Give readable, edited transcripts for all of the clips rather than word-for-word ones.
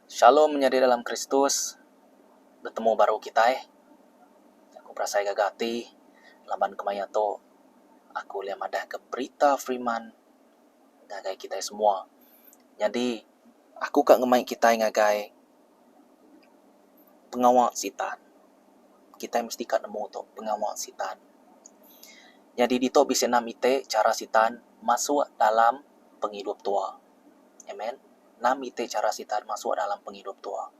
Shalom menjadi dalam Kristus. Bertemu baru kita Aku perasai gagati. Laban kemaya to. Aku lihat madah ke berita Freeman. Ngagai kita semua. Jadi, aku kak ngemai kita ngagai pengawal sitan. Kita mesti kak nemu to pengawal sitan. Jadi dito bisa namite cara sitan masuk dalam penghidup tua. Amen. Namite cara sitan masuk dalam penghidup tua.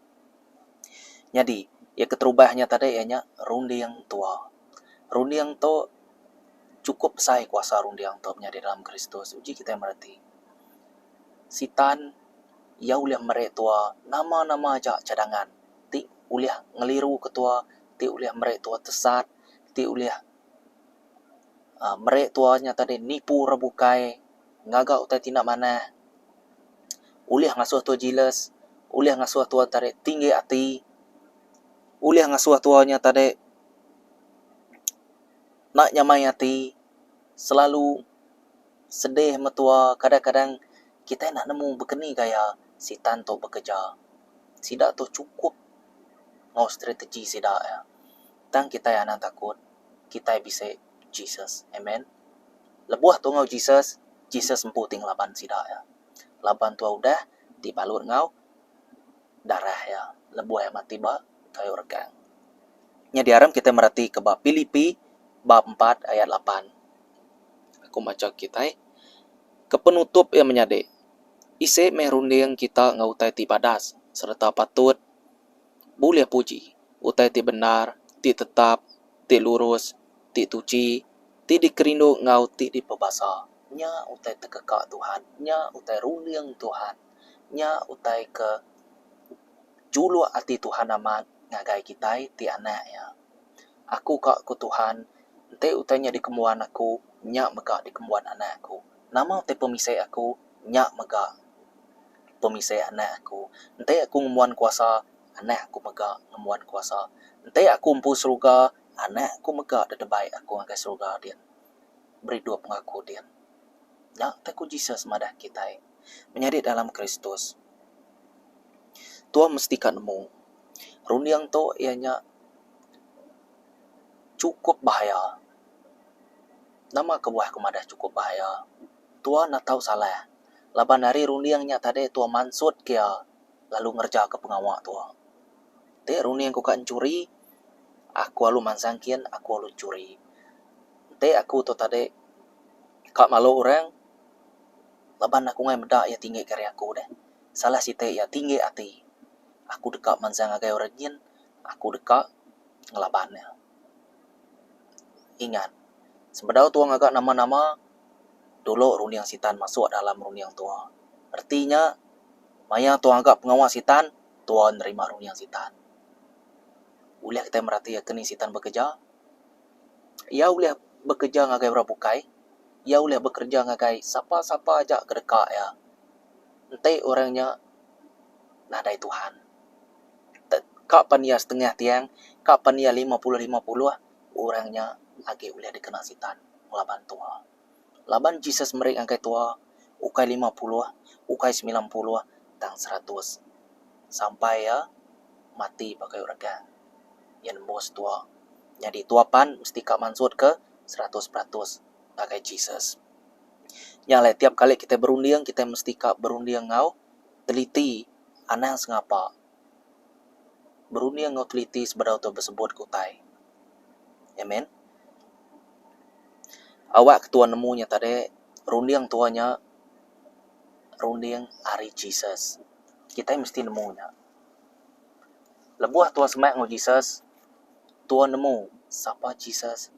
Jadi, ya keterubahnya tadi ianya rundiang tua. Rundiang to cukup besar kuasa rundiang to menjadi dalam Kristus. Uji kita mereti. Sitan ia uliah merek tua nama-nama aja cadangan. Ti uliah ngeliru ketua, ti uliah merek tua tesat, ti uliah merek tuanya tadi nipu rebukai, ngagak utai tindak mana. Uliah ngasuh tua jealous, uliah ngasuh tua tadi tinggi hati, uliah ngasuh tuanya tadi nak nyamai hati, selalu sedih metua. Kadang-kadang kita nak nemu begini gaya sitan tu bekerja. Sidak tu cukup ngau strategi sidak ya. Tang kita yang nak takut, kita bisa Jesus. Amen. Lebuah tu ngau Jesus, Jesus empu ting laban sidak ya. Laban tu udah dibalut ngau darah ya. Lebuah yang mati ba kayu regang. Nya diaram kita merhati ke bab Filipi bab 4 ayat 8. Aku baca kita kepenutup yang menyade. Ise merunding kita ngautai ti padas serta patut boleh puji utai ti benar, ti tetap, ti lurus, ti tuci, ti dikerindu ngau ti di pebasa. Nya utai tekekak Tuhan, nya utai runding Tuhan, nya utai ke julu ati Tuhan amat ngagai kita ti anak ya. Aku kak ku Tuhan, ente utainya di kemuan aku, nya mega di kemuan anak aku. Nama utai pemisai aku, nya mega pemisai anak aku. Ente aku ngemuan kuasa, anak aku mega ngemuan kuasa. Ente aku empu surga, anak aku mega dedebai aku ngagai surga dia. Beri dua pengaku dia. Ya, teku Jesus madah kita menjadi dalam Kristus. Tuhan mesti kan nemu. Rundiang to ianya cukup bahaya. Nama kebuah kemadah cukup bahaya. Tuhan nak tahu salah. Laban hari rundiangnya tadi Tuhan mansut kia lalu ngerja ke pengawak Tuhan. Te rundiang ku kan curi, aku alu mansangkian, aku alu curi. Te aku to tadi kak malu orang, laban aku ngai medak ya tinggi karya aku deh. Salah si te ya tinggi hati. Aku dekat mansang agai orang jin, aku dekat ngelabannya. Ingat, sebenarnya Tuhan agak nama-nama dulu rundiang sitan masuk dalam rundiang Tuhan. Artinya, maya Tuhan agak pengawas sitan, Tuhan nerima rundiang sitan. Uliah kita merhati ya kini sitan bekerja. Ya uliah bekerja ngagai berabukai. Ya uliah bekerja ngagai siapa-siapa aja kedekak ya. Nanti orangnya nadai Tuhan. Kapan ia setengah tiang, kapan ia 50-50, orangnya lagi uliah dikena sitan melaban Tuhan. Laban Jesus mereka angkai tua, ukai 50, ukai 90, tang 100. Sampai ya mati pakai uragan. Yang bos tua. Jadi tuapan mesti kak mansut ke 100% pakai Jesus. Yang lain tiap kali kita berunding, kita mesti kak berunding ngau teliti anak sengapa. Berunding ngau teliti sebadau tu bersebut kutai. Amen. Awak ketua nemunya tadi runding tuanya runding hari Jesus. Kita mesti nemunya. Lebuah tua semak ngau Jesus, tua nemu siapa Jesus.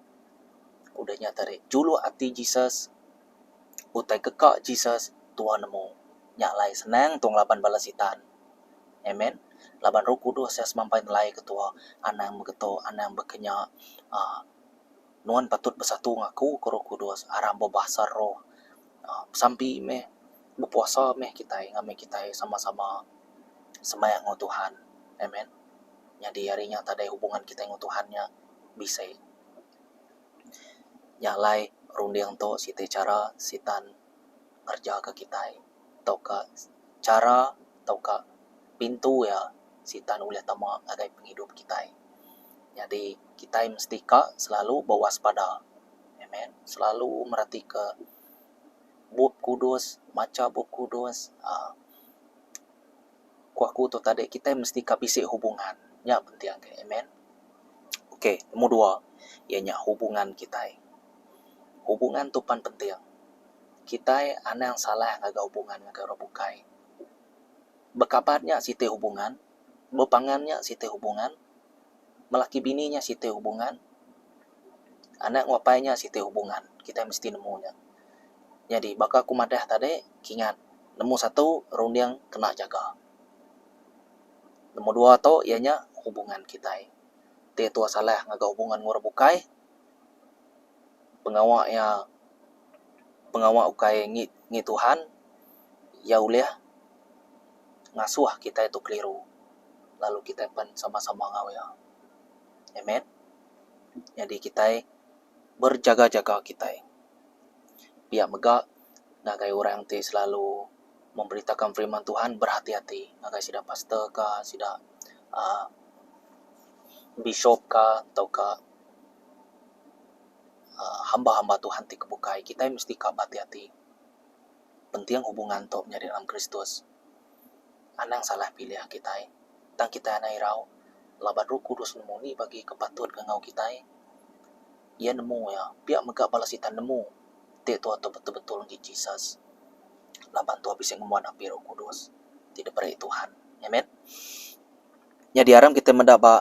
Udahnya tadi julu hati Jesus, utai kekak Jesus, tua nemu. Nyak lai senang tuang laban balas sitan. Amen. Laban Roh Kudus saya semampai nilai ketua anak begeto, anak bekenya. Nuan patut bersatu ngaku ke Roh Kudus, aram bahasa roh. Sampai meh berpuasa meh kita ngame kita sama-sama semayang ngau Tuhan. Amen. Jadi harinya tadi hubungan kita ngau Tuhannya bisa. Nyalai runding to site cara sitan kerja ke kita. Tau ka cara, tau ka pintu ya sitan ulah tamak agai penghidup kita. Jadi kita mesti selalu berwaspada. Amen. Selalu merhati ke bab kudus, maca bab kudus. Kuaku tu tadi kita mesti bisik hubungan. Ya penting ke. Amen. Okey, nombor 2 ianya hubungan kita. Hubungan tu penting. Kita ana yang salah ngaga hubungan ngaga orang bukai. Bekabarnya site hubungan, bepangannya site hubungan, melaki bininya site hubungan, anak ngapainya site hubungan. Kita mesti nemunya. Jadi baka aku madah tadi kingat nemu satu rundiang kena jaga. Nomor 2 tu ianya hubungan kita. Te tua salah ngaga hubungan ngora bukai. Pengawak ukai ngi Tuhan ya uliah ngasuh kita itu keliru. Lalu kita pun sama-sama ngawya. Amen. Jadi kita berjaga-jaga kita. Biar megak ngagai orang te selalu memberitakan firman Tuhan, berhati-hati. Ngagai sida pastor ka, sida bishop ka, atau ka hamba-hamba Tuhan ti kebukai. Kita mesti berhati-hati. Penting hubungan tu menjadi dalam Kristus. Anang salah pilih kita. Tang kita anai rau. Labat Roh Kudus nemu ni bagi kepatut ke ngau kita. Ia nemu ya. Biar megak balasitan nemu. Te tu atau betul-betul ngi Jesus. Laban tu habis yang ngemuan api Roh Kudus. Tidak beri Tuhan. Amen. Jadi aram kita mendapat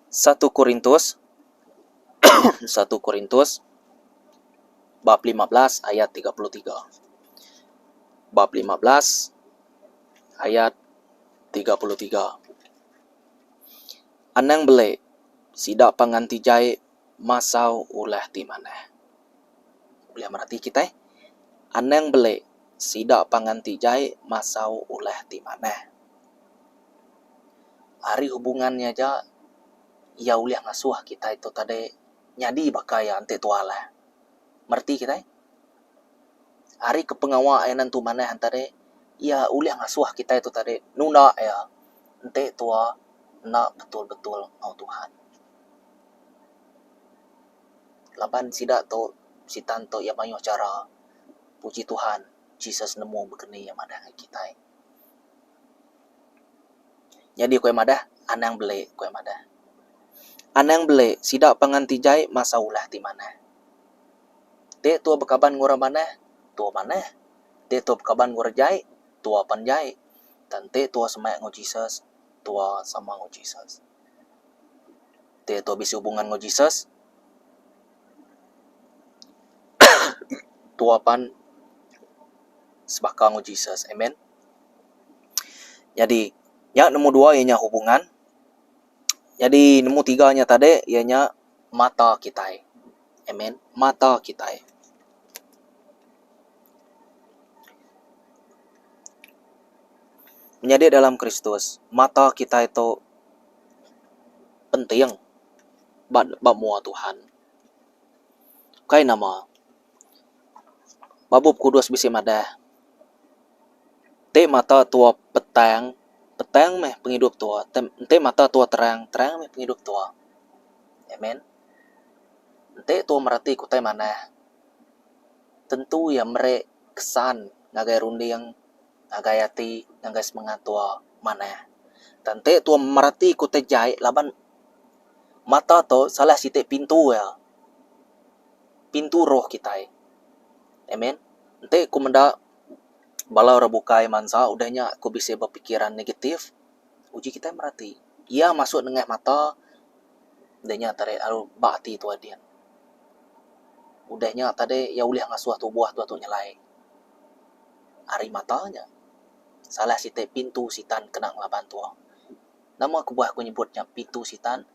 1 Korintus 1 Korintus bab 15 ayat 33. Bab 15 ayat 33. Anang bele sidak panganti jai masau ulah ti maneh. Boleh merhati kita? Anang bele sidak panganti jai masau ulah ti maneh. Hari hubungannya aja ya uliah ngasuh kita itu tadi nyadi bakaya ante tualah. Merti kita? Hari kepengawak enan tu maneh antare ya uliah ngasuh kita itu tadi nuna ya ante tua nak betul-betul mau Tuhan. Laban sidak tu sitan tu ya banyak cara puji Tuhan Jesus nemu begini yang madah kita. Jadi kue madah anang bele kue madah. Anang bele sidak panganti jai masa ulah ti maneh. Te tua bekaban ngora maneh, tua maneh. Te tua bekaban ngora jai, tua pan jai. Dan te tua semak ngo Jesus, tua sama ngo Jesus. Te tua bisi hubungan ngo Jesus, tua pan sebaka ngo Jesus. Amen. Jadi yang nomor 2 ianya hubungan. Jadi nomor 3-nya tadi ianya mata kita. Amen. Mata kita. Menjadi dalam Kristus, mata kita itu penting bab mua Tuhan. Kai nama babub kudus bisi madah. Te mata tua petang meh penghidup tua. Te mata tua terang meh penghidup tua. Amen. Te tua merhati kutai mana. Tentu ya merek kesan ngagai rundiang, ngagai hati, ngagai semangat tua mana. Dan te tua merhati kutai jai laban mata tu salah site pintu ya. Pintu roh kita. Amen. Te ku mendak balau rebukai mansa udahnya aku bisa berpikiran negatif. Uji kita merhati. Ia masuk dengan mata. Udahnya tadi alu bakti tu adian. Udahnya tadi ya uliah ngasuh tu buah tu nyelai. Hari matanya. Salah site pintu sitan kena ngelaban tua. Nama aku buah aku nyebutnya pintu sitan.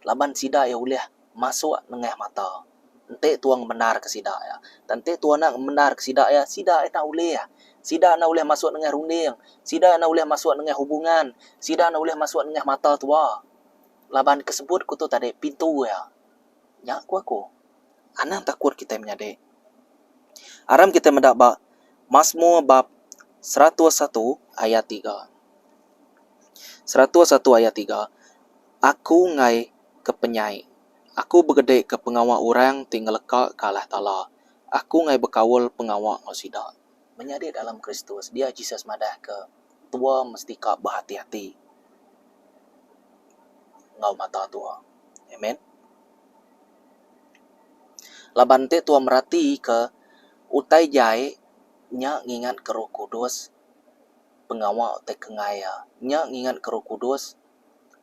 Laban sida ya uliah masuk dengan mata. Ente tuang benar ke sida ya. Dan te tuang nak benar ke sida ya. Sida nak uliah. Sida nak uliah masuk dengan runding. Sida nak uliah masuk dengan hubungan. Sida nak uliah masuk dengan mata tua. Laban kesebut ku tu tadi pintu ya. Ya aku. Anang takut kita menyade. Aram kita mendapat Mazmur bab 101 ayat 3. 101 ayat 3. Aku ngai kepenyai. Aku bergede ke pengawal orang tinggal lekak kalah tala. Aku ngai berkawal pengawal ngosida. Menjadi dalam Kristus, dia Jesus madah ke tua mesti kak berhati-hati. Ngau mata tua. Amen. Laban te tua merati ke utai jai nya ngingat ke Roh Kudus pengawal te kengaya. Nya ngingat ke Roh Kudus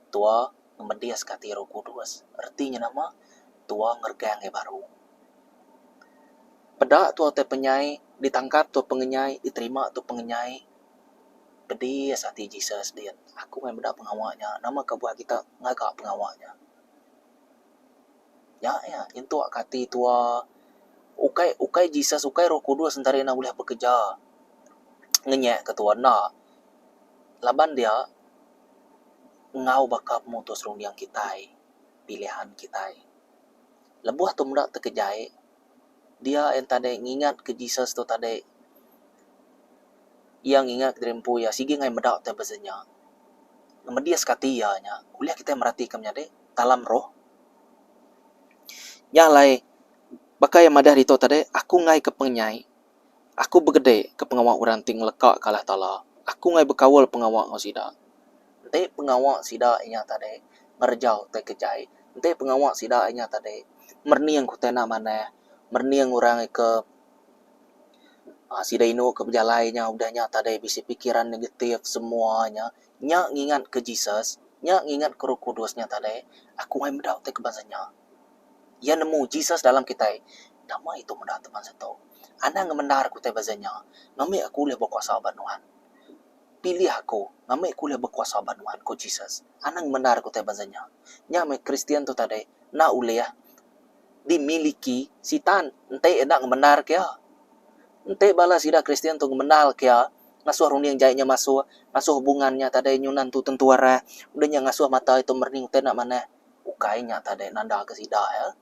tua memedias kati Roh Kudus. Artinya nama tua ngergang baru. Pedak tua te penyai, ditangkap tua pengenyai, diterima tua pengenyai. Pedias hati Jesus dia. Aku main bedak pengawalnya. Nama kebuah kita ngagak pengawalnya. Ya, itu kati tua ukai Jesus, ukai Roh Kudus sentari na boleh bekerja. Ngenyek ketua na. Laban dia ngau bakap mutus rung yang kitai, pilihan kitai. Lebuh tu mudak terkejai, dia yang tadi ngingat ke Jesus tu tadi, yang ingat kerimpu ya, sige ngai medak tu bezanya. Media sekati ya nya, kuliah kita merhatikan nya dalam roh. Yang lai, bakai yang madah itu tadi, aku ngai ke penyai, aku bergede ke pengawal orang ting lekak kalah tala, aku ngai berkawal pengawal ngosida. Nanti pengawal sida inya tadi, merjau te kejai. Nanti pengawal sida inya tadi, merniang ku tena mana, merniang orang ke sida ino ke berjalainya udahnya tadi bisi pikiran negatif semuanya. Nya ngingat ke Jesus, nya ngingat ke Roh Kudusnya tadi, aku ngai medak te kebazanya. Ya nemu Jesus dalam kita. Nama itu mendah teman satu. Ana ngemendar ku te bazanya. Ngame aku le berkuasa banuan. Pilih aku, ngame aku le berkuasa banuan ko Jesus. Ana ngemendar ku te bazanya. Nya me Kristian tu tadi, na ule ya dimiliki sitan. Ente enak ngemendar kia. Ente bala sida Kristian tu ngemendal kia. Ngasuh rung yang jahitnya masuk hubungannya tadi nyunan tu tentuara. Udahnya ngasuh mata itu merning te nak mana. Ukainya tadi nanda ke sida ya.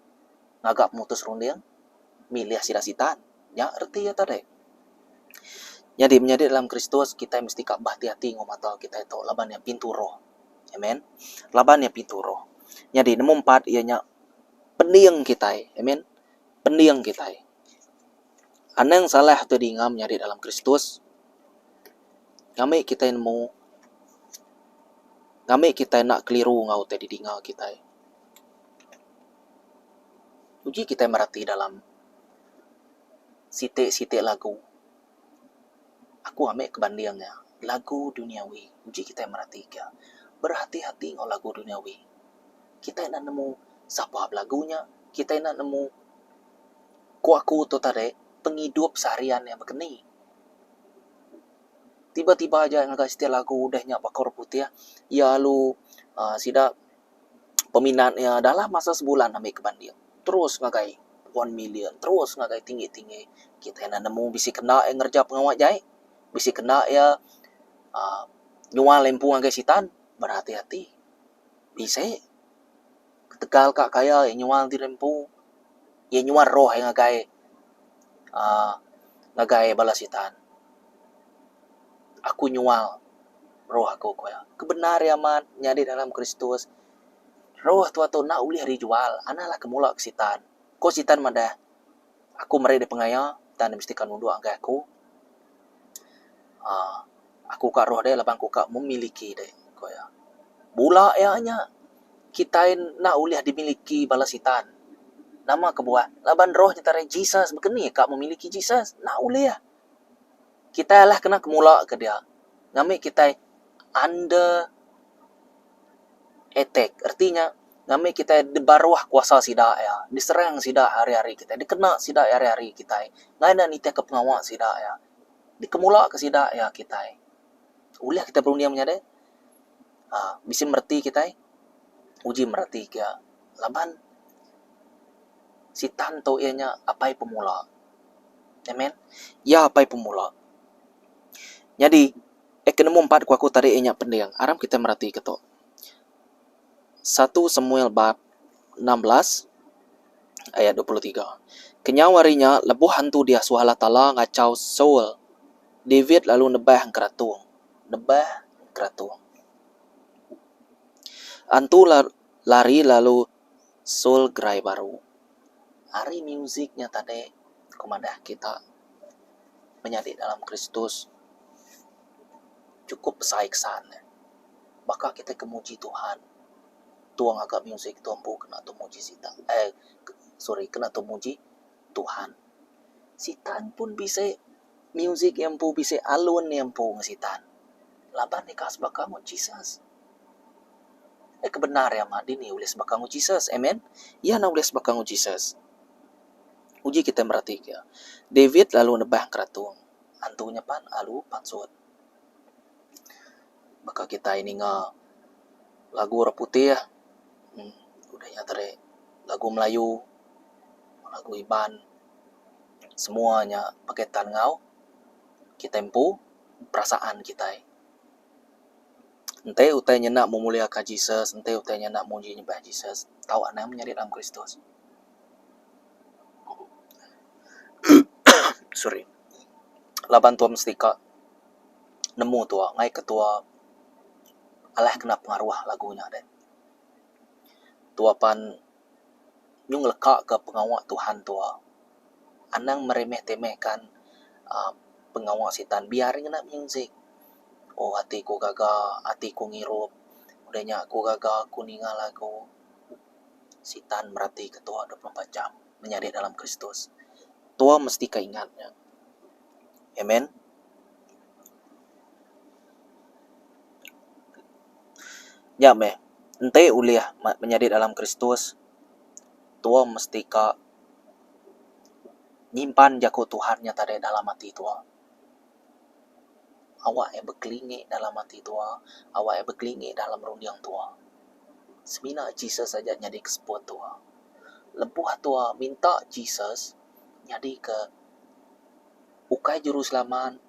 Ngagap mutus rundiang milih sida sitan ya erti ya tadi. Jadi menjadi dalam Kristus kita mesti kak hati-hati ngomata kita itu laban yang pintu roh. Amen. Laban yang pintu roh. Jadi nomor 4 ianya pendiang kita. Amen. Pendiang kita. Anang salah tu dingam nyari dalam Kristus. Ngame kita nemu. Ngame kita nak keliru ngau te didinga kita. Uji kita merhati dalam sitik-sitik lagu. Aku ambil kebandingnya. Lagu duniawi. Uji kita merhati kia. Berhati-hati ngau lagu duniawi. Kita nak nemu sabab lagunya. Kita nak nemu kuaku tu tadi penghidup seharian yang berkeni. Tiba-tiba aja ngagak setiap lagu udahnya bakor putih ya. Ya lu sida peminatnya dalam masa sebulan ambil kebanding. Terus ngagai 1 million, terus ngagai tinggi-tinggi. Kita nak nemu bisi kena yang ngerja pengawat jai, bisi kena ya nyual lempu ngagai sitan, berhati-hati. Bisa tegal kak kaya yang nyual di lempu, yang nyual roh yang ngagai bala sitan. Aku nyual roh aku kaya. Kebenar ya man, nyadi dalam Kristus. Roh tu nak ulih dijual, analah kemula ke sitan. Ko sitan madah. Aku meri di pengaya, dan mesti kan unduh anggai aku. Aku kak roh dia lapang aku kak memiliki deh. Kaya. Bula ya nya. Kita nak ulih dimiliki bala sitan. Nama kebuah. Laban roh nyetare Jesus. Begini kak memiliki Jesus. Nak ulih ya. Kita lah kena kemula ke dia. Ngami kita under attack. Artinya, ngami kita di bawah kuasa sida ya. Diserang sida hari-hari kita. Dikena sida hari-hari kita. Ngaina nitia ke pengawal sida ya. Dikemula ke sida ya kita. Uliah kita berundia menyade. Bisa merti kita. Uji merti kia. Laban. Si tanto ianya apai pemula. Amen. Ya apai pemula. Jadi, ekonomi 4 ku aku tadi ianya pendiang. Aram kita merti ketok. 1 Samuel bab 16 ayat 23. Kenyawarinya lebuh hantu dia suhala tala ngacau Saul. David lalu nebah keratung. Antu lari lalu soul gerai baru. Hari musiknya tadi komandah kita menjadi dalam Kristus cukup saiksan. Maka kita kemuji Tuhan. Tuang agak musik tuampu kena tu muji sita. Kena tu muji Tuhan. Sitan pun bisa musik yang pu bisa alun yang pu ngesitan. Laban ni kas bakang Jesus. Kebenar ya madi ni ulis bakang Jesus. Amen. Ya na ulis bakang Jesus. Uji kita merhati ya. David lalu nebah keratung. Antunya pan alu pansut. Maka kita ini lagu orang putih ya. Udahnya tadi lagu Melayu, lagu Iban, semuanya paketan ngau. Kita empu perasaan kita. Ente utainya nak memuliakan Jesus, ente utainya nak muji nyembah Jesus. Tahu anak menjadi dalam Kristus. Sorry. Laban tua mestika nemu tua ngai ketua alah kena pengaruh lagunya deh. Tua pan nyung lekak ke pengawak Tuhan tua. Anang meremeh-temehkan pengawak sitan biarin nak musik. Oh hatiku gagal, hatiku ngirup. Udahnya aku gagal, aku ninggal lagu. Sitan merhati ketua 24 jam menjadi dalam Kristus. Tua mesti keingatnya. Amen. Ya meh, ente uliah menjadi dalam Kristus. Tua mesti nyimpan jako Tuhannya tadi dalam hati tua. Awak yang berkelingi dalam hati tua, awak yang berkelingi dalam rundiang tua. Semina Jesus saja jadi keseput tua. Lebuh tua minta Jesus jadi ke ukai Jerusaleman,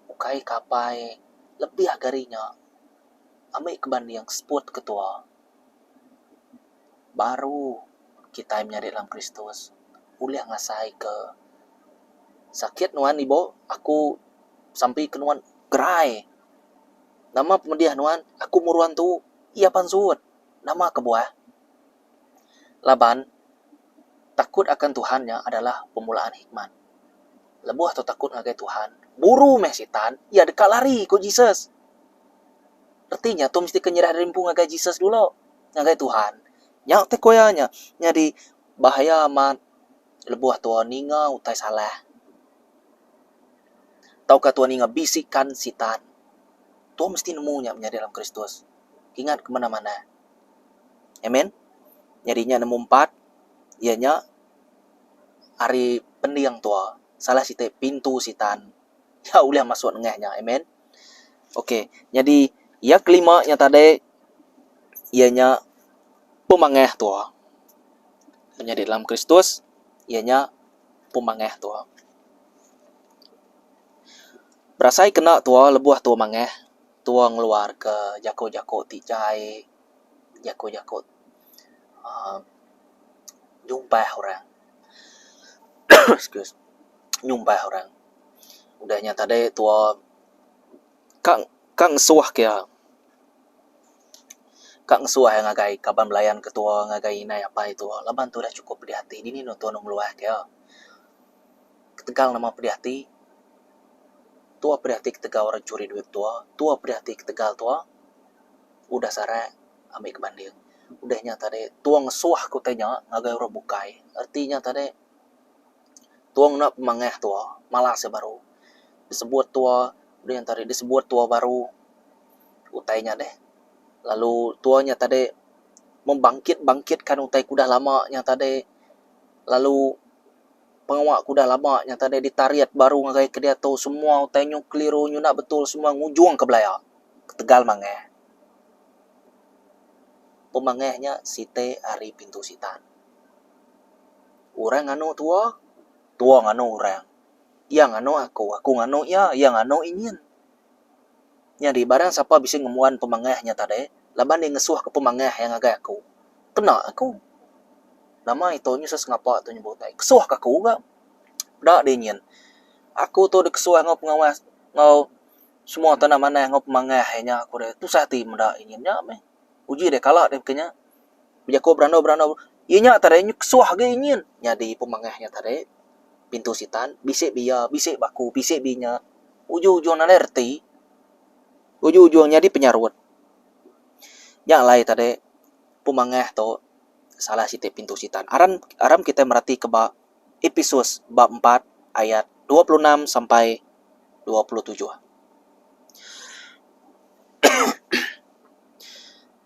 ukai kapai, lebih agarinya. Ambil kebanding yang keseput ketua. Baru kita menjadi dalam Kristus. Uliah ngasai ke sakit nuan ibu, aku sampai ke nuan gerai. Nama pemediah nuan, aku muruan tu, iya pansut. Nama kebuah. Laban, takut akan Tuhannya adalah pemulaan hikmat. Lebuh atau takut ngagai Tuhan. Buru meh sitan, ya dekat lari ke Jesus. Artinya, tu mesti kenyerah rimpung ngagai Jesus dulu. Ngagai Tuhan. Nyak te koyanya. Jadi, bahaya amat. Lebuh tua ninga utai salah. Tahukah Tuhan ninga bisikan sitan. Tuhan mesti nemunya menjadi dalam Kristus. Ingat kemana-mana. Amen. Jadinya nemu 4. Ianya hari pendiang tua. Salah site pintu sitan. Ya uliah masuk ngehnya. Amen. Oke. Jadi ya kelima yang tadi ianya pemangeh tua. Menjadi dalam Kristus ianya pemangeh tua. Berasai kena tua lebuah tua mangeh. Tua ngeluar ke jako-jako tijai. Jako-jako nyumpah orang. Excuse. Nyumpah orang. Udahnya tadi tua kang suah kia. Kang suah yang ngagai kaban belayan ketua ngagai inai apa itu. Laban tu dah cukup pedih hati. Dini no tua nong luah kia. Ketegal nama pedih hati. Tua pedih hati ketegal orang curi duit tua. Tua pedih hati ketegal tua. Udah sare ambil kebanding. Udahnya tadi tuang suah kutanya ngagai orang bukai. Artinya tadi tuang nak pemangeh tua. Malah sebaru. Disebut tua. Udah yang tadi disebut tua baru. Utainya deh. Lalu tuanya tadi membangkitkan utai kuda lama yang tadi. Lalu pengawak kuda lama yang tadi ditariat baru ngagai ke dia tahu semua utainya keliru nak betul semua ngujung ke belaya. Ketegal mangeh. Pemangehnya site hari pintu sitan. Orang ngano tua ngano orang. Ya ngano aku ngano ya ngano ingin. Jadi barang siapa bisa ngemuan pemangehnya tadi, laban dia ngesuah ke pemangeh yang agak aku. Kena aku. Nama itu nyusus ngapa tu nyebutai. Kesuah ke aku enggak? Dak dinyin. Aku tu dikesuah ngau pengawas ngau semua tanah mana ngau pemangehnya aku deh. Tu sati mendak inginnya meh. Uji deh kalah deh kenya. Bijako berano. Inya tadi nyuksuah ge inyin. Nyadi pemangahnya tadi pintu sitan, bisik biya, bisik baku, bisik binya. Ujung-ujung nalerti. Ujung-ujungnya di penyarut. Yang lain tadi pemangah to salah siti pintu sitan. Aram kita merhati ke bab episode bab 4 ayat 26 sampai 27.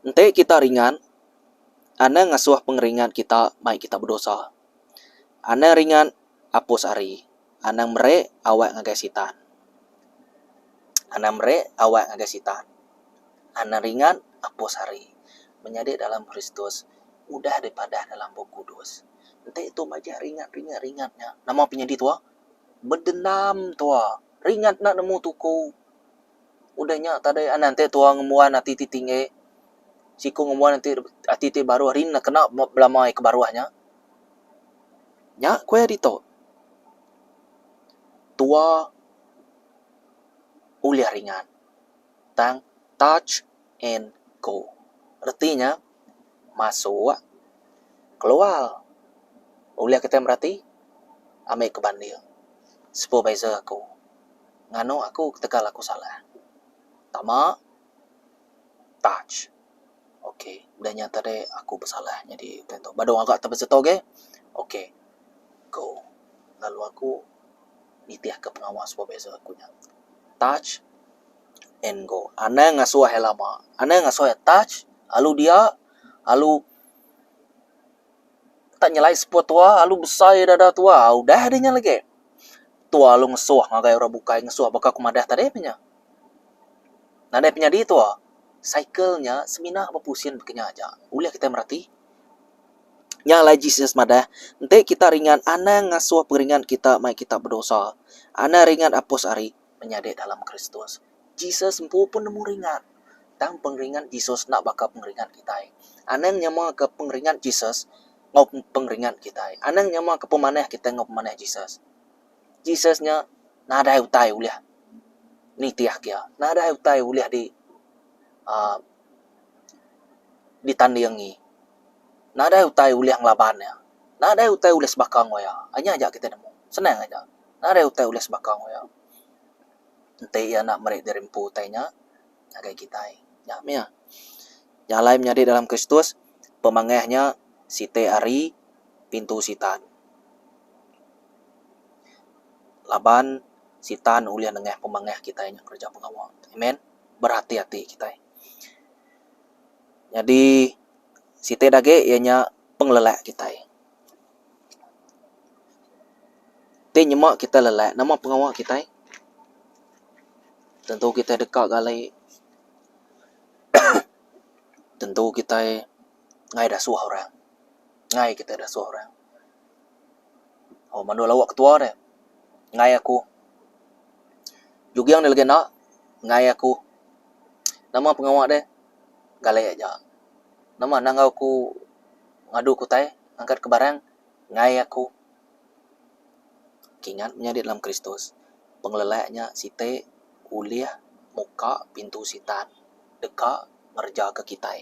Ente kita ringan, ana ngasuh pengeringan kita, mai kita berdosa. Ana ringan apus ari, ana mere awak ngagasitan. Ana mere awak ngagasitan. Ana ringan apus hari. Menjadi dalam Kristus, udah daripada dalam Roh Kudus. Ente itu maja ringatnya. Nama penyedih tua, bedendam tua. Ringat nak nemu tuku. Udahnya tadi nanti tua ngemuan hati tinggi. Siku ngemuan nanti hati baru hari nak kena belamai ke baruahnya. Nya kue dito. Tua uliah ringan. Tang touch and go. Artinya masuk keluar. Uliah kita berarti ame ke bandil. Supervisor aku. Ngano aku tegal aku salah. Tama touch. Oke, udah nyata deh aku bersalah. Jadi tentu badong agak terbeseto ge. Oke. Go. Lalu aku nitiah ke pengawas supervisor aku nya. Touch and go. Ana ngasuh helama. Ana ngasuh touch, lalu dia tak nyelai spot tua, lalu besar dada tua. Udah adanya lagi. Tua lalu ngesuh ngagai orang bukai ngesuh bakal kumadah tadi punya. Nada punya di tua. Cycle-nya semina berpusin bekenya aja. Uliah kita merhati. Nya lagi Jesus madah. Ente kita ringan ana ngasuh peringan kita mai kita berdosa. Ana ringan apus ari menyadek dalam Kristus. Jesus empu pun nemu ringan. Tang pengringan Jesus nak bakal pengringan kita. Anang nyama ke pengringan Jesus ngau pengringan kita. Anang nyama ke pemanah kita ngau pemanah Jesus. Jesusnya nada utai uliah. Ni tiah kia. Nada utai uliah ditandiangi. Nada utai uliah ngelabannya. Nada utai uliah sebakang waya. Hanya aja kita nemu. Senang aja. Nada utai uliah sebakang waya. Ente ya nak merik derimpu utainya. Agai kita. Ya, mia. Yang lain menjadi dalam Kristus, pemangahnya site ari pintu sitan. Laban sitan uliah nengah pemangah kita yang kerja pengawal. Amen. Berhati-hati kita. Jadi site dage ianya penglelak kita. Te nyemak kita lelak nama pengawal kita. Tentu kita dekat galai. Tentu kita ngai dah suah orang. Ngai kita dah suah orang. Oh, mandu lawak ketua deh. Ngai aku. Juga yang legenda. Ngai aku. Nama pengawak deh. Galai aja. Nama nangau aku ngadu ku tay. Angkat ke barang. Ngai aku. Kingat menjadi dalam Kristus. Pengelelaknya site uliah muka pintu sitan. Dekat ngerja ke kita.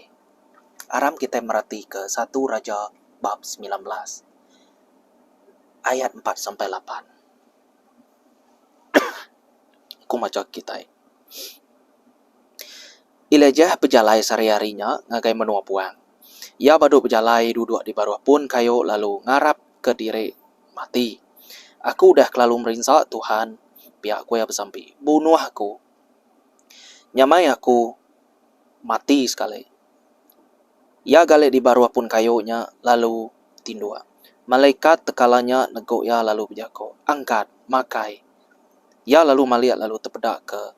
Aram kita merhati ke 1 Raja bab 19 ayat 4 sampai 8. Aku maca kita. Ilajah pejalai sehari-harinya ngagai menua puang. Ia badu pejalai duduk di bawah pun kayu lalu ngarap ke diri mati. Aku udah kelalu merinsak Tuhan, pihak ku yang bersampi. Bunuh aku. Nyamai aku mati sekali. Ia galik di bawah pun kayunya lalu tindua. Malaikat tekalanya neguk ya lalu berjako. Angkat, makai. Ia lalu maliat lalu terpedak ke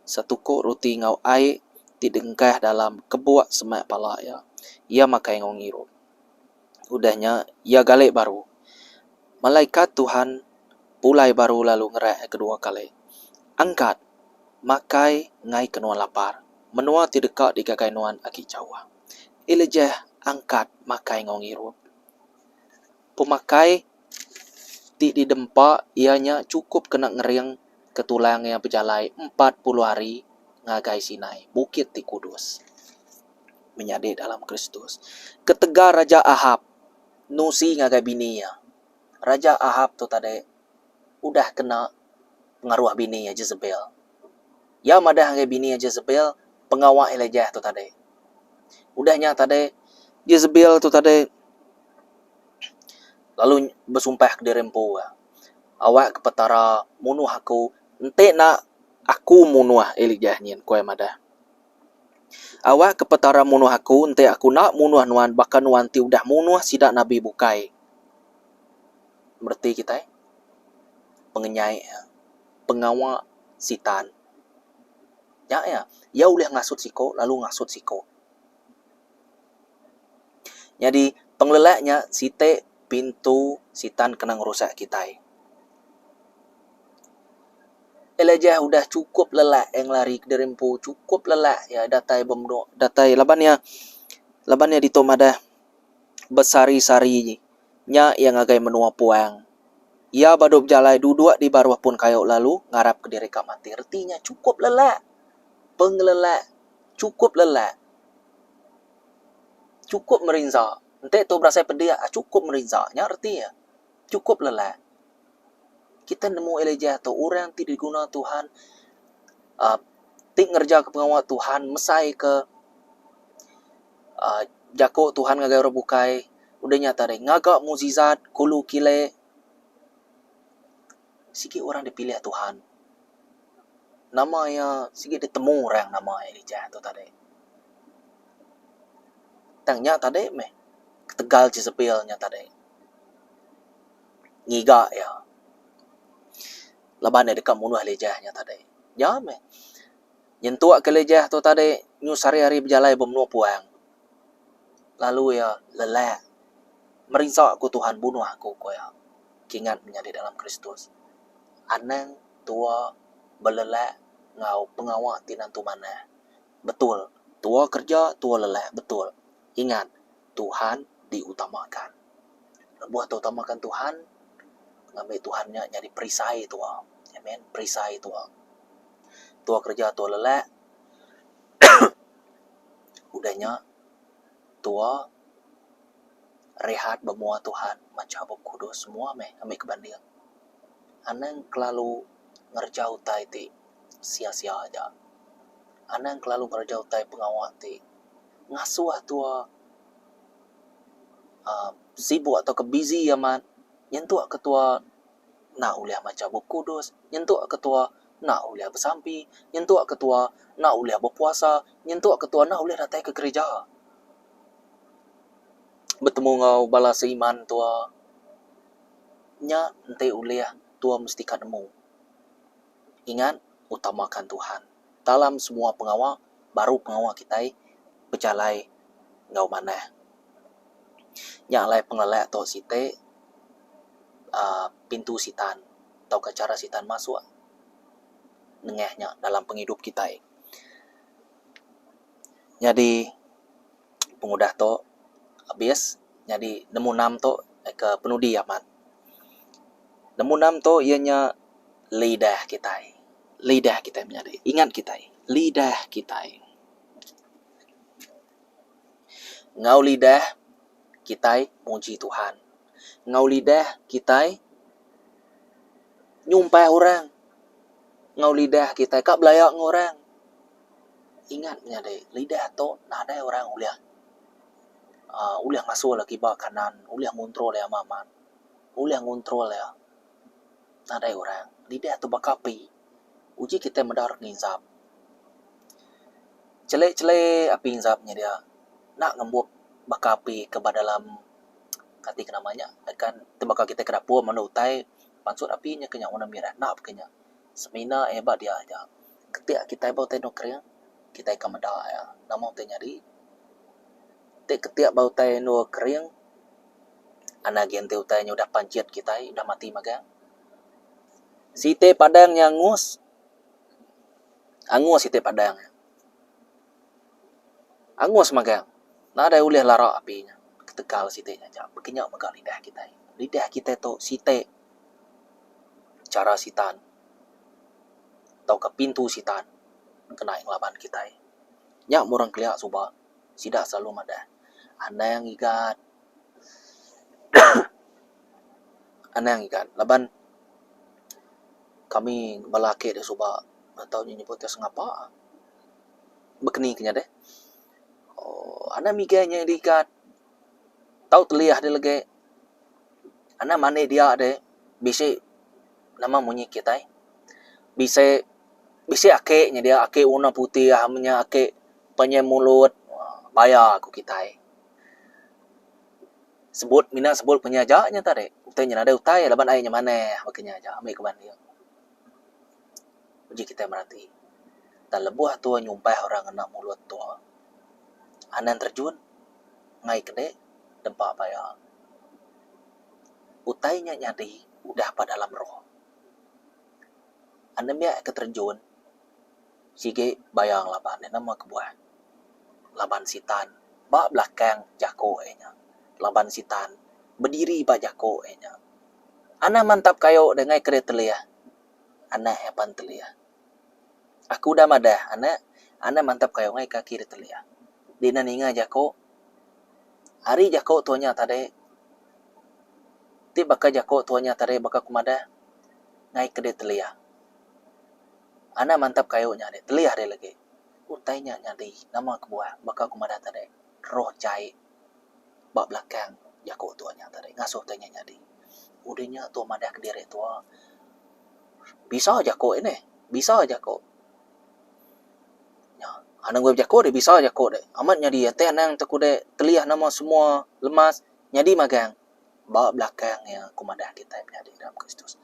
setukuk roti ngau air didengkah dalam kebuak semak pala ya. Ia makai ngau ngiru. Udahnya ia galik baru. Malaikat Tuhan pulai baru lalu ngerak kedua kali. Angkat, makai ngai kenuan lapar. Menua tidak di gagai nuan aki Jawa. Ilajah angkat makai ngau ngiru. Pemakai di dempa ianya cukup kena ngeriang ketulang yang berjalai 40 hari ngagai Sinai, bukit di Kudus. menjadi dalam Kristus. Ketika Raja Ahab nusi ngagai bininya. Raja Ahab tu tadi udah kena pengaruh bininya Jezebel. Ya madah ngagai bininya Jezebel pengawal Elijah tu tadi. Udahnya tadi Jezebel tu tadi lalu bersumpah ke dirempu. Awak kepetara munuh aku. Ente nak aku munuh Elijah nyen kowe madah. Awak kepetara munuh aku, ente aku nak munuh nuan, bahkan nuan ti udah munuh sidak Nabi bukai. Berarti kita pengenyai, pengawal sitan. Ya ulah ngasut siko, lalu ngasut siko. Jadi pengelelaknya site pintu sitan kena ngerusak kita. Elijah udah cukup lelak yang lari ke derempu, cukup lelak ya datai bomdo, datai labannya ditomadah besari-sari nya yang agai menua puang. Ya badup jalai duduk di baruah pun kayo lalu ngarap ke diri mati. Artinya cukup lelak. Pengelelak cukup lelak. Cukup merinza. Ente tu berasa pedih, cukup merinza. Nya artinya cukup lelak. Kita nemu Elijah tu orang ti diguna Tuhan, tik ngerja ke pengawal Tuhan, mesai ke jako Tuhan ngagai bukai, udah nyata deh ngagak mukjizat kulu kile. Sikit orang dipilih Tuhan. Namanya sikit ditemu orang nama Elijah tu tadi. Tangnya tadi meh ketegal Jezebel nya tadi. Ngiga ya. Laban dekat munuh Elijah nya tadi. Ya meh. Nyentuak ke Elijah tu tadi nyu sari-hari berjalai bomno puang. Lalu ya lelak. Merinsak aku Tuhan bunuh aku ko ya. Kingat menjadi dalam Kristus. Anang tua belelak ngau pengawal tinan tu mana. Betul. Tua kerja, tua lelak. Betul. Ingat, Tuhan diutamakan. Buat utamakan Tuhan, ngambil Tuhannya nyari perisai tua. Amen. Perisai tua. Tua kerja, tua lelak. Udahnya, tua rehat bemua Tuhan. Macam Bapa Kudus semua ambil kebanding. Anang kelalu ngerjau tai ti sia-sia aja. Anang kelalu ngerjau tai pengawal ti ngasuh tua sibuk atau ke busy aman. Nyentuh ketua nak uliah macam Bapa Kudus, nyentuh ketua nak uliah bersampi, nyentuh ketua nak uliah berpuasa, nyentuh ketua nak uliah datang ke gereja. Bertemu ngau balas iman tua nya ente uliah tua mesti kademu. Ingat, utamakan Tuhan. Dalam semua pengawal, baru pengawal kita berjalai ngau mana. Yang lain pengelak atau site pintu sitan atau ke cara sitan masuk nengahnya dalam penghidup kita. Jadi pengudah to habis jadi nemu nam to ke penudi amat. Nemu nam to ianya lidah kita. Lidah kita menjadi. Ingat kita. Lidah kita. Ngau lidah kita muji Tuhan. Ngau lidah kita nyumpah orang. Ngau lidah kita kak belayak ngorang. Ingat menjadi. Lidah to nada orang uliah. Uliah ngasuh lagi bak kanan. Uliah ngontrol ya maman. Uliah ngontrol ya. Nada orang. Lidah tu bakapi. Uji kita medar ngizap. Celek-celek api ngizapnya dia. Nak ngembup bakapi ke dalam kati namanya. Akan tebakal kita ke dapur mana utai. Pansut apinya kenya warna merah. Nak kenya. Semina hebat dia aja. Ketika kita bau teno kering. Kita akan medar ya. Nama utai nyari. Ketika bau teno kering. Anak gente utainya udah panciat kita. Udah mati magang. Site padang yang ngus. Angus site padang. Angus magang. Nah ada ulih lara apinya. Ketegal site aja. Bekenyak magang lidah kita. Lidah kita tu site. Cara sitan. Atau ke pintu sitan. Kena yang laban kita. Nyak murang keliak subah. Sida selalu madah. Anda yang igat. Anda yang igat. Laban kami balaki dia suba. Atau nyebut ya sengapa. Bekeni kenya deh. Oh, Anda mikirnya diikat. Tahu teliyah dia lagi. Anda mana dia deh. Bisa nama munyi kita. Bisa akeknya dia. Akek warna putih. Hamnya akek penyem mulut. Bayar aku kita. Sebut mina sebut penyajaknya tadi. Utainya ada utai laban ayahnya mana makanya aja ambil keban dia. Uji kita merhati. Dan lebuh tua nyumpai orang anak mulut tua. Anan terjun ngai kede dempak bayar. Utainya nyadi udah pada dalam roh. Anda biak keterjun. Sige bayang laban nama kebuah. Laban sitan. Bak belakang jako enya. Laban sitan. Berdiri bak jako enya. Ana mantap kayo dengan kere telia. Ana hepan telia. Aku udah madah. Ana mantap kayo ngai kaki telia. Dina ninga jako. Hari jako tuanya tadi. Ti baka jako tuanya tadi baka kumada. Ngai kere telia. Ana mantap kayo nya de. Telia de lagi. Utainya nyadi. Nama kebuah. Baka kumada tadi. Roh cai. Bak belakang. Jako tuanya tadi. Ngasuh tanya nyadi. Udahnya tua madah ke diri tua. Bisa aja kok ini. Bisa aja kok. Ya, anang gue jako deh. Bisa aja kok deh. Amat nyadi ya. Teh anang teku deh. Teliyah nama semua lemas. Nyadi magang. Bak belakang ya. Kumadah kita nyadi dalam Kristus.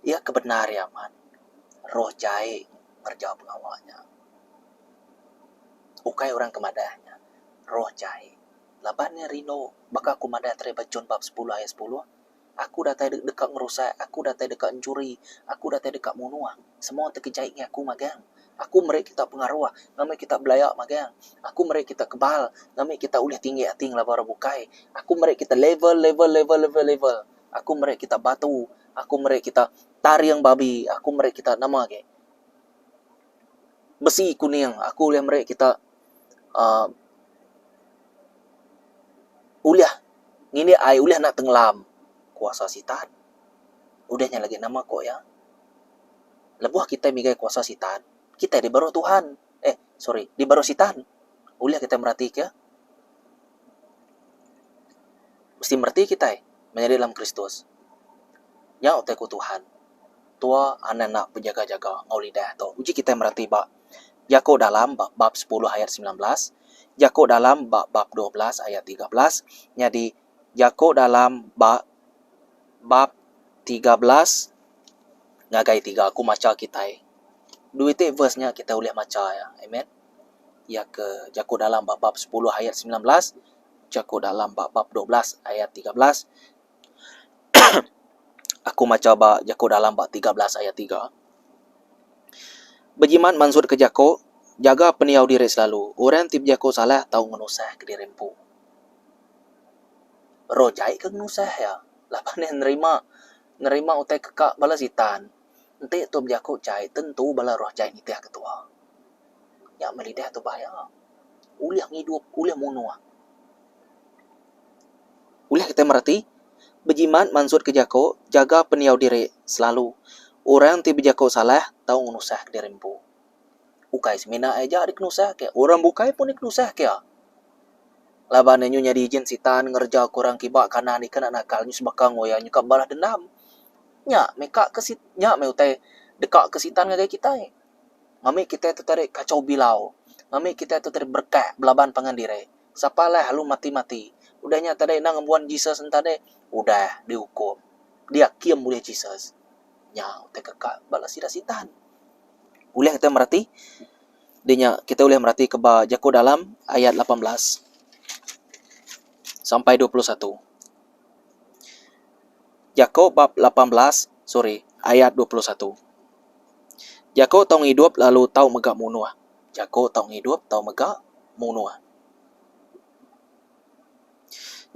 Ya kebenar ya man. Roh cai. Ngerjawab pengawalnya. Ukai orang kemadahnya. Roh cai. Labannya Rino. Baka kumadah terlibat John bab 10 ayat 10. Aku datang dekat merusak, aku datang dekat mencuri, aku datang dekat munuah. Semua terkejaiknya aku magang. Aku mereka kita pengaruh, nama kita belayak magang. Aku mereka kita kebal, nama kita ulih tinggi ating labar bukai. Aku mereka kita level. Aku mereka kita batu, aku mereka kita tari yang babi, aku mereka kita nama ke. Besi kuning, aku ulih mereka kita uliah. Ini ai uliah nak tenggelam. Kuasa sitan. Udahnya lagi nama kok ya. Lebuh kita migai kuasa sitan. Kita di baru Tuhan. Di baru sitan. Uliah kita merhati ya. Mesti merhati kita menjadi dalam Kristus. Ya uteku Tuhan. Tua anak penjaga-jaga ngaulidah to. Uji kita merhati bab. Jako dalam bab 10 ayat 19. Jako dalam bab 12 ayat 13. Jadi Jako dalam bab 13 ngagai 3 aku maca kita. Dua itu verse-nya kita boleh maca ya. Amen. Ya ke Jako dalam bab 10 ayat 19, Jako dalam bab 12 ayat 13. Aku maca bab Jako dalam bab 13 ayat 3. Bejiman mansur ke Jako, jaga peniau diri selalu. Orang tip Jako salah tahu ngenusah ke dirempu. Rojai ke ngenusah ya. Lapan yang nerima utai kekak bala sitan. Nanti tu Jako cai tentu bala roh cai ni tiah ketua. Ya melidah tu bahaya. Uliah hidup, uliah munua. Uliah kita merhati. Bejiman mansur ke Jako, jaga peniau diri selalu. Orang tip Jako salah tahu ngenusah ke dirempu. Ukai semina aja adik nusah ke. Orang bukai pun iknusah ke. Laban nyu nyadi izin sitan ngerja kurang kibak kanan ikan nakal nyu sebakang ngoya nyu kak balah dendam. Nya meka kesit nya me utai dekat ke sitan ngagai kita. Mami kita itu tarik kacau bilau. Mami kita itu tarik berkah belaban pangandire. Sapalah lu mati-mati. Udahnya tadi nang ngembuan Jesus entade udah dihukum. Dia kiam boleh Jesus. Nya utai kekak balas sida sitan. Boleh kita merhati? Dinya kita boleh merhati ke Jako dalam ayat 18 sampai 21. Jako bab 18, ayat 21. Jako tong hidup lalu tau megak munuah. Jako tong hidup tau megak munuah.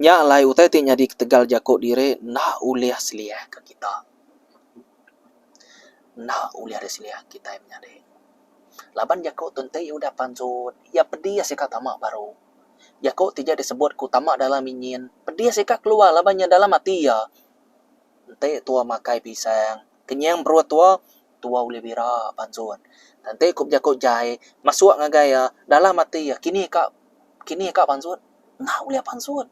Nya lai utai ti nyadi ketegal Jako dire nah uliah seliah ke kita. Nah uliah seliah kita yang nyade. Laban Jako tuntai udah pansut. Ya pedih ya si kata mak baru. Jako tidak disebut ku tamak dalam minyin. Pedia seka keluar labanya dalam hati ya. Nanti tua makai pisang. Kenyang perut tua uli bira pansuan. Nanti kup jako jai masuk ngagaya dalam hati ya. Kini kak pansuan. Nah uli pansuan.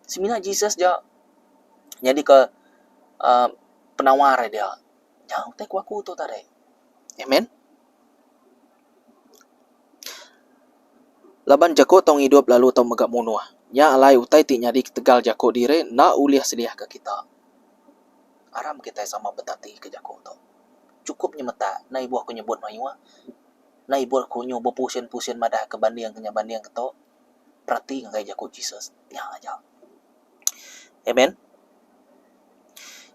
Semina Jesus ja. Jadi ke penawar dia. Jangan teh aku tu tadi. Amen. Laban jako tong hidup lalu tong megak munuah. Nya alai utai ti nyadi tegal jako dire na uliah sediah ke kita. Aram kita sama betati ke jako to. Cukup nyemeta na ibu aku nyebut maiwa. Na ibu aku nyoba pusing-pusing madah ke banding ke to. Perhati ngai jako Jesus. Ya aja. Amen.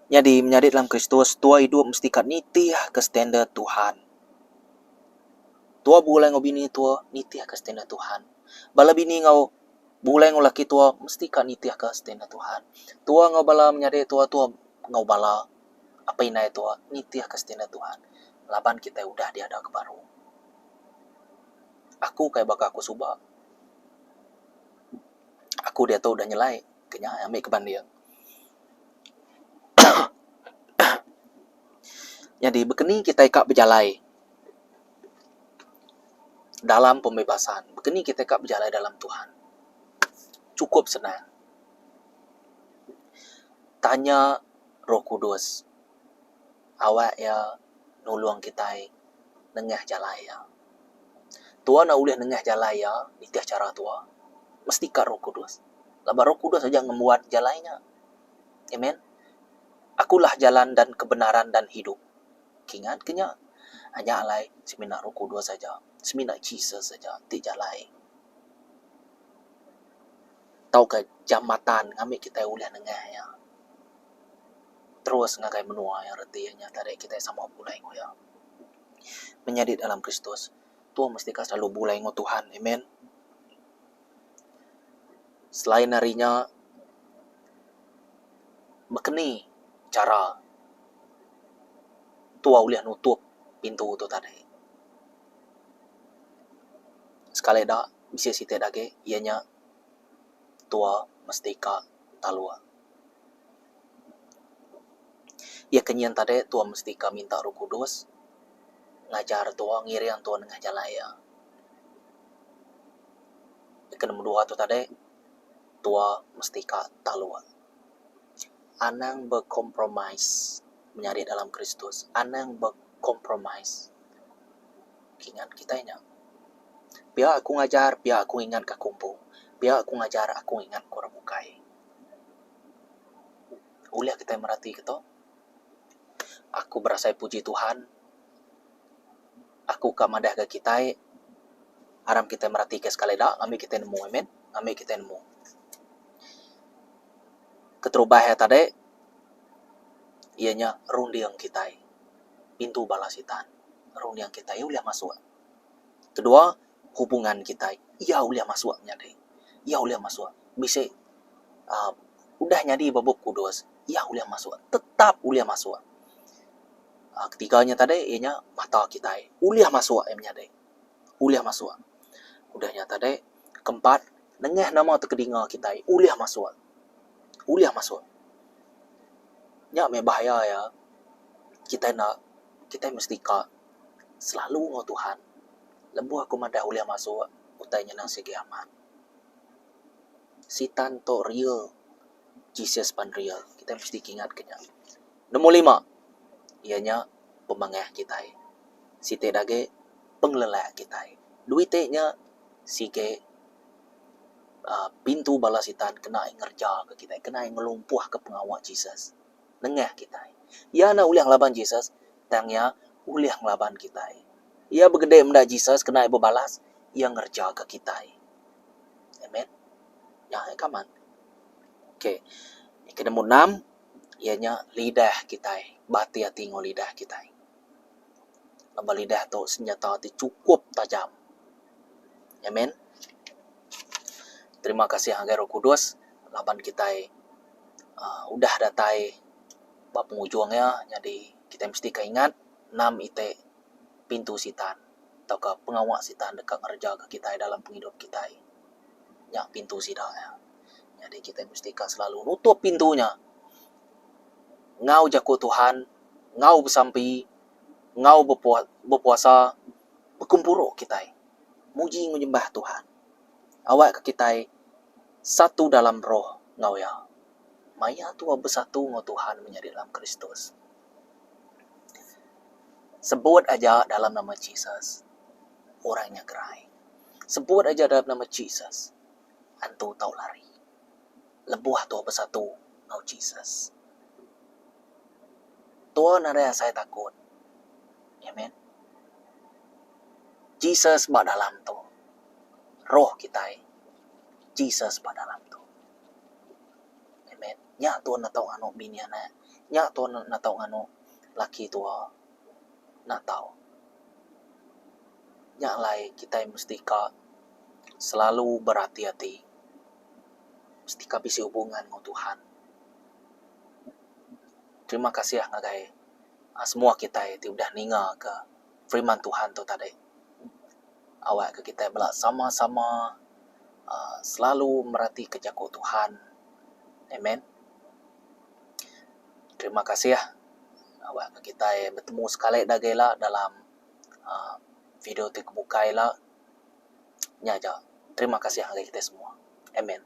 Jadi menjadi dalam Kristus tua hidup mesti kat nitiah ke standar Tuhan. Tua bulai ngau bini tua nitiah ke standar Tuhan. Bala bini ngau bulai ngau laki tua mesti kat nitiah ke standar Tuhan. Tua ngau bala menjadi tua ngau bala apa inai tua nitiah ke standar Tuhan. Laban kita udah diada ke baru. Aku kayak baka aku subak. Aku dia tahu udah nyelai kenya ambil ke bandia. Jadi begini kita ikak berjalai dalam pembebasan. Begini kita ikak berjalai dalam Tuhan. Cukup senang. Tanya Roh Kudus. Awak ya nulung kita nengah jalaya. Tua na ulih nengah jalaya nitiah cara tua. Mesti kat Roh Kudus. Laba Roh Kudus saja ngemuat jalainya. Amen. Akulah jalan dan kebenaran dan hidup. Kingat kenya. Hanya alai semina Roh Kudus saja. Semina Jesus saja. Ti jalai. Tahu ke jambatan ngambil kita ulih nengah ya. Terus ngakai menua yang retinya tadi kita sama bulai ya. Menjadi dalam Kristus. Tuhan mesti selalu bulai ngo Tuhan. Amen. Selain harinya bekeni cara tua uliah nutup pintu tu tadi. Sekali dah bisa site dage ianya tua mesti ka talua. Ya kenyan tadi tua mesti ka minta Roh Kudus ngajar tua ngirian tua nengah jalaya. Yang kedua tu tadi tua mesti ka talua. Anang berkompromis menyari dalam Kristus. Anang berkompromis. Ingat kitanya. Biar aku ngajar, biar aku ingat ke kumpul. Biar aku ngajar, aku ingat ku rebukai. Uliah kita merhati kita. Aku berasa puji Tuhan. Aku kamadah ke kita. Aram kita merhati ke sekali dah. Ambil kita nemu. Amen. Ambil kita nemu. Keterubah ya tadi. Ianya rundiang kita. Pintu balasitan. Rundiang kita. Ya uliah masuk. Kedua, hubungan kita. Ya uliah masuk. Ya uliah masuk. Bisa. Udah nyadi babuk kudus. Ya uliah masuk. Tetap uliah masuk. Ketiganya tadi ianya mata kita. Uliah masuk nyadi. Uliah masuk. Udahnya tadi keempat nengah nama terkedinga kita. Uliah masuk. Uliah masuk. Nya me bahaya ya. Kita mesti ka selalu ngo Tuhan. Lembu aku madah uliah masuk. Utainya nang segi aman. Sitan to real. Jesus pan real. Kita mesti ingat kenya. Nombor 5. Ianya pemangah kita. Site dage pengeleleh kita. Duitnya sige pintu balasitan kena ngerja ke kita. Kena ngelumpuh ke pengawal Jesus. Nengah kita. Ya na uliah laban Jesus. Tangnya uliah laban kita. Ia begede mendak Jesus kena ibu balas. Ia ngerja ke kita. Amen. Ya, kaman. Okay. Yang kedua 6. Ianya lidah kita. Bati hati ngo lidah kita. Lama lidah tu senjata hati cukup tajam. Amen. Terima kasih Anggai Roh Kudus. Laban kita udah datai bab pengujungnya. Jadi kita mesti keingat 6 ite pintu sitan. Atau ke pengawal sitan dekat kerja ke kita dalam penghidup kita. Nya pintu sidak ya. Jadi kita mesti selalu nutup pintunya. Ngau jago Tuhan, ngau bersampi, ngau berpuasa, berkumpul kita. Muji menyembah Tuhan. Awak ke kita satu dalam roh ngau ya. Maya tua bersatu ngau Tuhan menjadi dalam Kristus. Sebut aja dalam nama Jesus. Orangnya gerai. Sebut aja dalam nama Jesus. Antu tahu lari. Lebuah tua bersatu ngau Jesus. Tuhan ada saya takut. Amen. Jesus bak dalam tu. Roh kita. Jesus bak dalam tu. Amen. Nya Tuhan nak tahu anu bini anak. Nya Tuhan nak tahu anu laki tua. Nak tahu. Nya lai kita mesti selalu berhati-hati. Mesti bisi hubungan dengan Tuhan. Terima kasih ya ngagai. Semua kita itu udah ninga ke firman Tuhan tu tadi. Awak ke kita belak sama-sama selalu merhati kejago Tuhan. Amen. Terima kasih ya. Awak ke kita bertemu sekali dagela dalam video tu kebukai lah. Nyaja. Terima kasih ngagai kita semua. Amen.